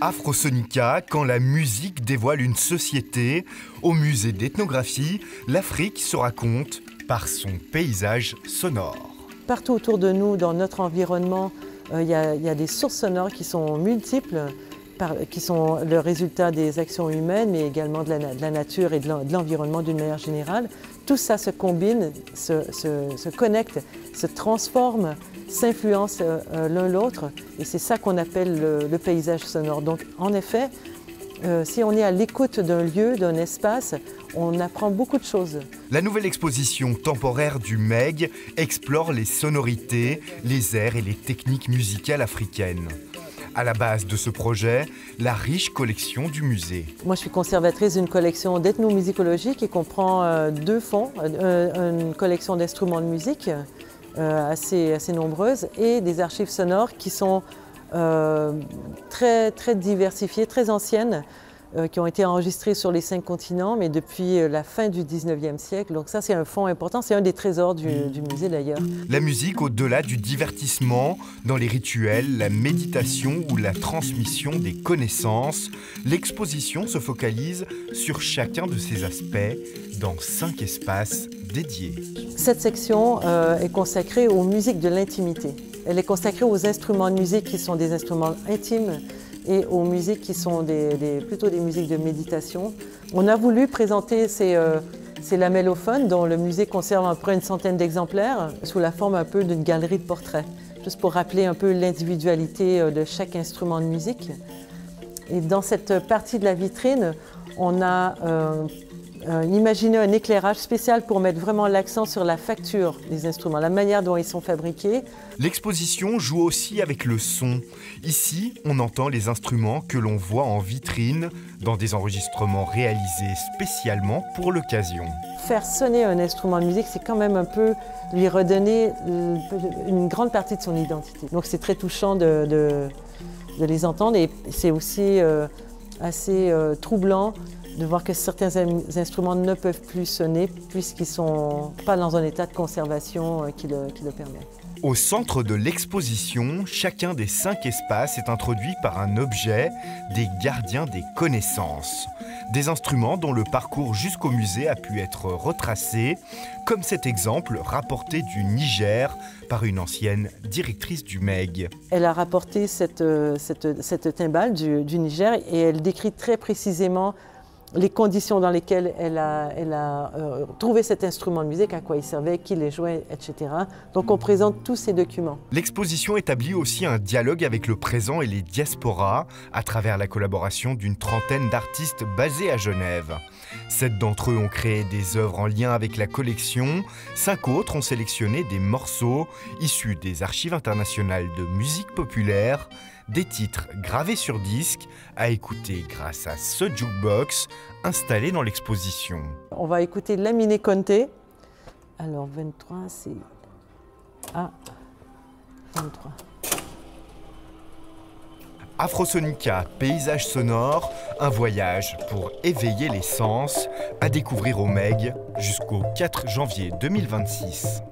Afrosonica, quand la musique dévoile une société. Au musée d'ethnographie, l'Afrique se raconte par son paysage sonore. Partout autour de nous, dans notre environnement, il y a des sources sonores qui sont multiples, qui sont le résultat des actions humaines, mais également de la nature et de l'environnement d'une manière générale. Tout ça se combine, se connecte, se transforme, s'influence l'un l'autre, et c'est ça qu'on appelle le paysage sonore. Donc, en effet, si on est à l'écoute d'un lieu, d'un espace, on apprend beaucoup de choses. La nouvelle exposition temporaire du MEG explore les sonorités, les airs et les techniques musicales africaines. À la base de ce projet, la riche collection du musée. Moi, je suis conservatrice d'une collection d'ethnomusicologie qui comprend deux fonds, une collection d'instruments de musique assez nombreuses et des archives sonores qui sont très diversifiées, très anciennes, qui ont été enregistrées sur les 5 continents, mais depuis la fin du 19e siècle. Donc ça, c'est un fonds important, c'est un des trésors du musée d'ailleurs. La musique au-delà du divertissement, dans les rituels, la méditation ou la transmission des connaissances, l'exposition se focalise sur chacun de ces aspects dans 5 espaces dédiés. Cette section est consacrée aux musiques de l'intimité. Elle est consacrée aux instruments de musique qui sont des instruments intimes et aux musiques qui sont plutôt des musiques de méditation. On a voulu présenter ces lamellophones dont le musée conserve à peu près une centaine d'exemplaires sous la forme un peu d'une galerie de portraits, juste pour rappeler un peu l'individualité de chaque instrument de musique. Et dans cette partie de la vitrine, on a imaginé un éclairage spécial pour mettre vraiment l'accent sur la facture des instruments, la manière dont ils sont fabriqués. L'exposition joue aussi avec le son. Ici, on entend les instruments que l'on voit en vitrine dans des enregistrements réalisés spécialement pour l'occasion. Faire sonner un instrument de musique, c'est quand même un peu lui redonner une grande partie de son identité. Donc c'est très touchant de les entendre et c'est aussi assez troublant de voir que certains instruments ne peuvent plus sonner puisqu'ils ne sont pas dans un état de conservation qui le permet. Au centre de l'exposition, chacun des 5 espaces est introduit par un objet, des gardiens des connaissances. Des instruments dont le parcours jusqu'au musée a pu être retracé, comme cet exemple rapporté du Niger par une ancienne directrice du MEG. Elle a rapporté cette timbale du Niger et elle décrit très précisément les conditions dans lesquelles elle a trouvé cet instrument de musique, à quoi il servait, qui les jouait, etc. Donc on présente tous ces documents. L'exposition établit aussi un dialogue avec le présent et les diasporas à travers la collaboration d'une trentaine d'artistes basés à Genève. 7 d'entre eux ont créé des œuvres en lien avec la collection, 5 autres ont sélectionné des morceaux issus des archives internationales de musique populaire, des titres gravés sur disque à écouter grâce à ce jukebox installé dans l'exposition. On va écouter Lamine Conté. Alors 23, c'est A23. Afrosonica, paysage sonore, un voyage pour éveiller les sens, à découvrir au MEG jusqu'au 4 janvier 2026.